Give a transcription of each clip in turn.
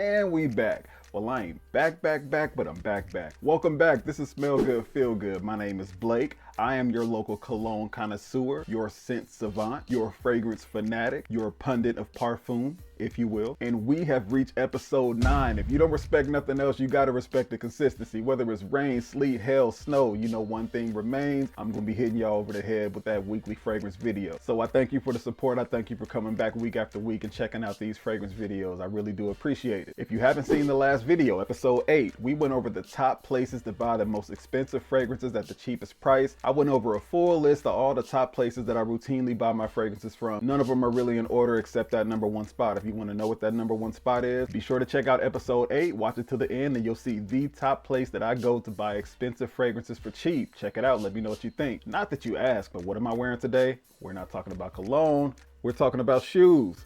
And we back. Well, I ain't back, but I'm back. Welcome back. This is Smell Good, Feel Good. My name is Blake. I am your local cologne connoisseur, your scent savant, your fragrance fanatic, your pundit of parfum, if you will. And we have reached episode 9. If you don't respect nothing else, you gotta respect the consistency. Whether it's rain, sleet, hail, snow, you know one thing remains. I'm gonna be hitting y'all over the head with that weekly fragrance video. So I thank you for the support. I thank you for coming back week after week and checking out these fragrance videos. I really do appreciate it. If you haven't seen the last video, episode 8, we went over the top places to buy the most expensive fragrances at the cheapest price. I went over a full list of all the top places that I routinely buy my fragrances from. None of them are really in order except that #1 spot. If you want to know what that #1 spot is, be sure to check out episode 8, watch it to the end, and you'll see the top place that I go to buy expensive fragrances for cheap. Check it out, let me know what you think. Not that you asked, but what am I wearing today? We're not talking about cologne, we're talking about shoes.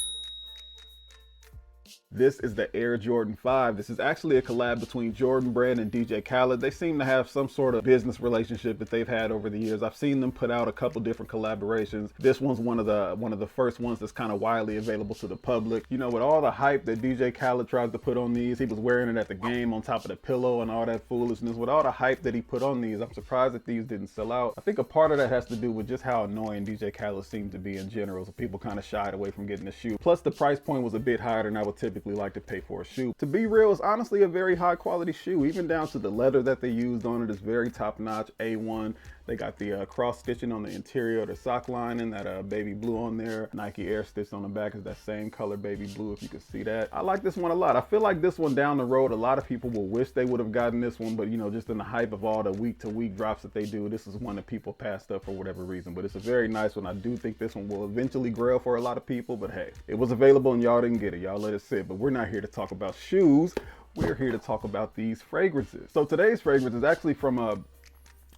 This is the Air Jordan 5. This is actually a collab between Jordan Brand and DJ Khaled. They seem to have some sort of business relationship that they've had over the years. I've seen them put out a couple different collaborations. This one's one of the first ones that's kind of widely available to the public. You know, with all the hype that DJ Khaled tries to put on these, he was wearing it at the game on top of the pillow and all that foolishness. With all the hype that he put on these, I'm surprised that these didn't sell out. I think a part of that has to do with just how annoying DJ Khaled seemed to be in general, so people kind of shied away from getting the shoe. Plus the price point was a bit higher than I would typically like to pay for a shoe. To be real, it's honestly a very high quality shoe, even down to the leather that they used on it is very top notch, A1. They got the cross stitching on the interior, the sock lining, that baby blue on there. Nike Air stitched on the back is that same color baby blue, if you can see that. I like this one a lot. I feel like this one down the road, a lot of people will wish they would have gotten this one, but you know, just in the hype of all the week to week drops that they do, this is one that people passed up for whatever reason. But it's a very nice one. I do think this one will eventually grail for a lot of people, but hey, it was available and y'all didn't get it. Y'all let it sit. But we're not here to talk about shoes. We're here to talk about these fragrances. So today's fragrance is actually from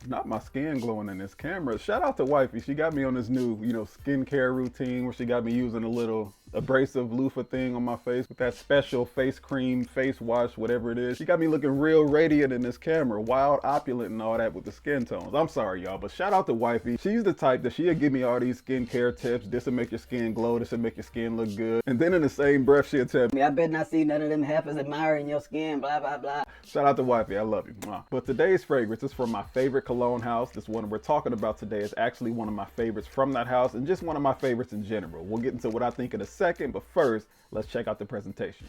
not my skin glowing in this camera. Shout out to wifey. She got me on this new, skincare routine where she got me using a little abrasive loofah thing on my face with that special face cream, face wash, whatever it is. She got me looking real radiant in this camera, wild, opulent and all that with the skin tones. I'm sorry y'all, but shout out to wifey. She's the type that she'll give me all these skincare tips. This will make your skin glow, this will make your skin look good. And then in the same breath, she'll tell me, I bet not see none of them heifers admiring your skin, blah, blah, blah. Shout out to wifey, I love you. But today's fragrance is from my favorite cologne house. This one we're talking about today is actually one of my favorites from that house and just one of my favorites in general. We'll get into what I think in a second, but first, let's check out the presentation.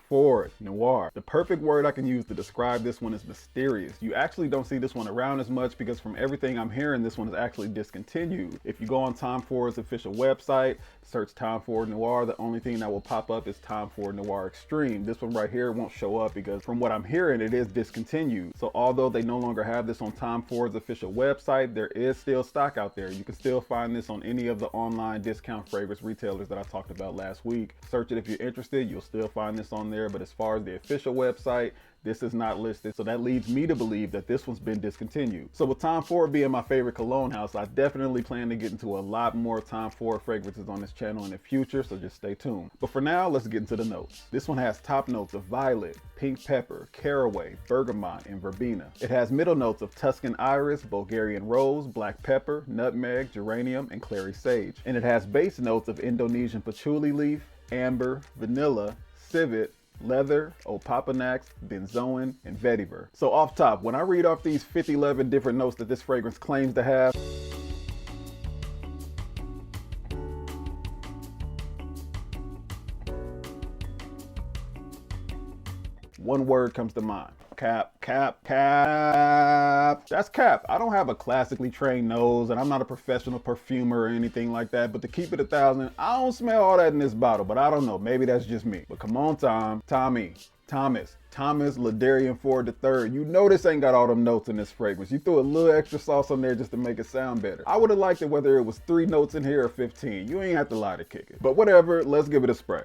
Ford Noir. The perfect word I can use to describe this one is mysterious. You actually don't see this one around as much because from everything I'm hearing, this one is actually discontinued. If you go on Tom Ford's official website, search Tom Ford Noir, the only thing that will pop up is Tom Ford Noir Extreme. This one right here won't show up because from what I'm hearing, it is discontinued. So although they no longer have this on Tom Ford's official website, there is still stock out there. You can still find this on any of the online discount fragrance retailers that I talked about last week. Search it if you're interested. You'll still find this on there. But as far as the official website, this is not listed, so that leads me to believe that this one's been discontinued. So with Tom Ford being my favorite cologne house, I definitely plan to get into a lot more Tom Ford fragrances on this channel in the future, so just stay tuned. But for now, let's get into the notes. This one has top notes of violet, pink pepper, caraway, bergamot, and verbena. It has middle notes of Tuscan iris, Bulgarian rose, black pepper, nutmeg, geranium, and clary sage. And it has base notes of Indonesian patchouli leaf, amber, vanilla, civet, leather, opopanax, benzoin, and vetiver. So off top, when I read off these 11 different notes that this fragrance claims to have, one word comes to mind. Cap. That's cap. I don't have a classically trained nose and I'm not a professional perfumer or anything like that, but to keep it 1,000, I don't smell all that in this bottle, but I don't know, maybe that's just me. But come on, Thomas Ladarian Ford III. You know this ain't got all them notes in this fragrance. You threw a little extra sauce on there just to make it sound better. I would have liked it whether it was 3 notes in here or 15. You ain't have to lie to kick it. But whatever, let's give it a spray.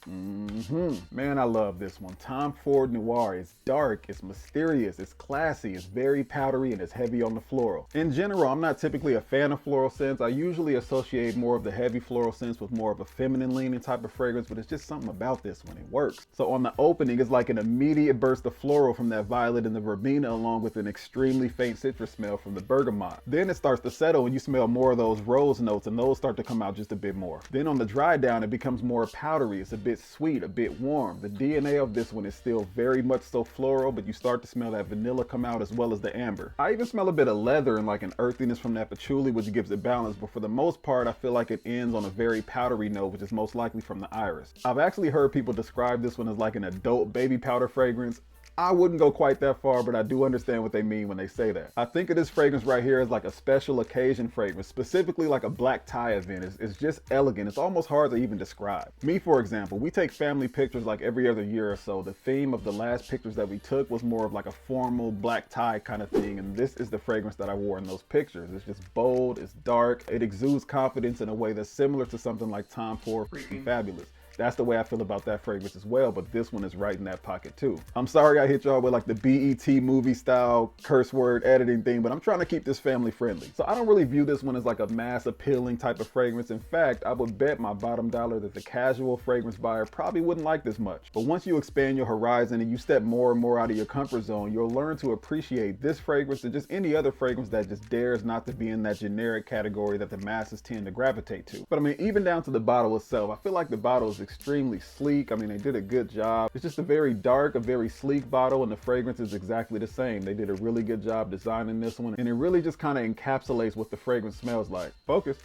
Man, I love this one. Tom Ford Noir. It's dark, it's mysterious, it's classy, it's very powdery, and it's heavy on the floral. In general, I'm not typically a fan of floral scents. I usually associate more of the heavy floral scents with more of a feminine leaning type of fragrance, but it's just something about this one. It works. So on the opening, it's like an immediate burst of floral from that violet and the verbena, along with an extremely faint citrus smell from the bergamot. Then it starts to settle and you smell more of those rose notes, and those start to come out just a bit more. Then on the dry down, it becomes more powdery. It's a bit sweet, a bit warm. The DNA of this one is still very much so floral, but you start to smell that vanilla come out as well as the amber. I even smell a bit of leather and like an earthiness from that patchouli, which gives it balance, but for the most part, I feel like it ends on a very powdery note, which is most likely from the iris. I've actually heard people describe this one as like an adult baby powder fragrance. I wouldn't go quite that far, but I do understand what they mean when they say that. I think of this fragrance right here as like a special occasion fragrance, specifically like a black tie event. It's just elegant. It's almost hard to even describe. Me, for example, we take family pictures like every other year or so. The theme of the last pictures that we took was more of like a formal black tie kind of thing, and this is the fragrance that I wore in those pictures. It's just bold, it's dark, it exudes confidence in a way that's similar to something like Tom Ford Freaking Fabulous. That's the way I feel about that fragrance as well, but this one is right in that pocket too. I'm sorry I hit y'all with like the BET movie style curse word editing thing, but I'm trying to keep this family friendly. So I don't really view this one as like a mass appealing type of fragrance. In fact, I would bet my bottom dollar that the casual fragrance buyer probably wouldn't like this much. But once you expand your horizon and you step more and more out of your comfort zone, you'll learn to appreciate this fragrance and just any other fragrance that just dares not to be in that generic category that the masses tend to gravitate to. But I mean, even down to the bottle itself, I feel like the bottle is extremely sleek. I mean, they did a good job. It's just a very dark, a very sleek bottle, and the fragrance is exactly the same. They did a really good job designing this one, and it really just kind of encapsulates what the fragrance smells like. Focus.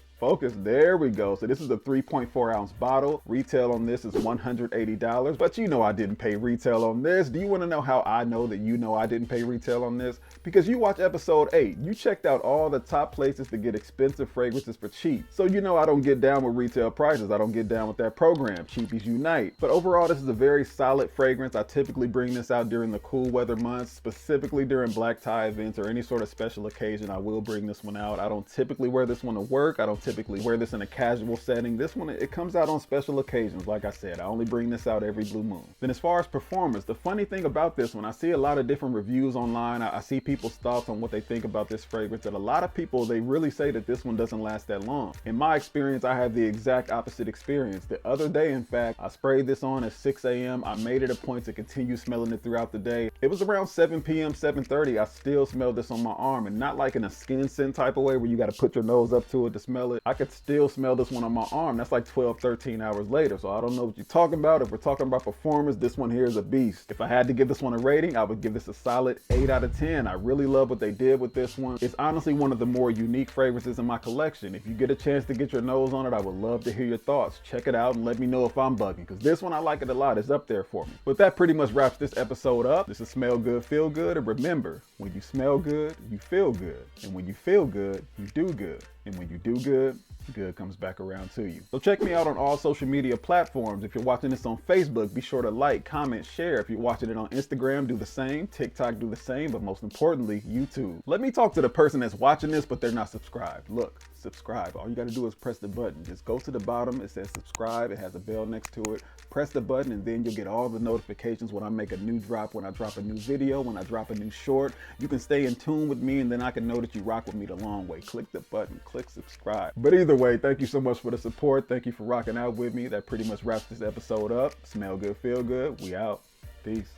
There we go. So this is a 3.4 ounce bottle. Retail on this is $180, but you know I didn't pay retail on this. Do you want to know how I know that you know I didn't pay retail on this? Because you watched episode 8. You checked out all the top places to get expensive fragrances for cheap. So you know I don't get down with retail prices. I don't get down with that program. Cheapies unite. But overall, this is a very solid fragrance. I typically bring this out during the cool weather months, specifically during black tie events or any sort of special occasion. I will bring this one out. I don't typically wear this one to work. I don't typically wear this in a casual setting. This one, it comes out on special occasions. Like I said, I only bring this out every blue moon. Then as far as performance, the funny thing about this one, I see a lot of different reviews online. I see people's thoughts on what they think about this fragrance, that a lot of people, they really say that this one doesn't last that long. In my experience, I had the exact opposite experience. The other day, in fact, I sprayed this on at 6 a.m. I made it a point to continue smelling it throughout the day. It was around 7 p.m., 7:30. I still smelled this on my arm, and not like in a skin scent type of way where you got to put your nose up to it to smell it. I could still smell this one on my arm. That's like 12, 13 hours later. So I don't know what you're talking about. If we're talking about performance, this one here is a beast. If I had to give this one a rating, I would give this a solid 8 out of 10. I really love what they did with this one. It's honestly one of the more unique fragrances in my collection. If you get a chance to get your nose on it, I would love to hear your thoughts. Check it out and let me know if I'm bugging, because this one, I like it a lot. It's up there for me. But that pretty much wraps this episode up. This is Smell Good, Feel Good. And remember, when you smell good, you feel good. And when you feel good, you do good. And when you do good, good comes back around to you. So check me out on all social media platforms. If you're watching this on Facebook, be sure to like, comment, share. If you're watching it on Instagram, do the same. TikTok, do the same. But most importantly, YouTube. Let me talk to the person that's watching this, but they're not subscribed. Look, subscribe. All you got to do is press the button. Just go to the bottom. It says subscribe. It has a bell next to it. Press the button, and then you'll get all the notifications when I make a new drop, when I drop a new video, when I drop a new short. You can stay in tune with me, and then I can know that you rock with me the long way. Click the button. Click subscribe. But either way, thank you so much for the support. Thank you for rocking out with me. That pretty much wraps this episode up. Smell good, feel good. We out. Peace.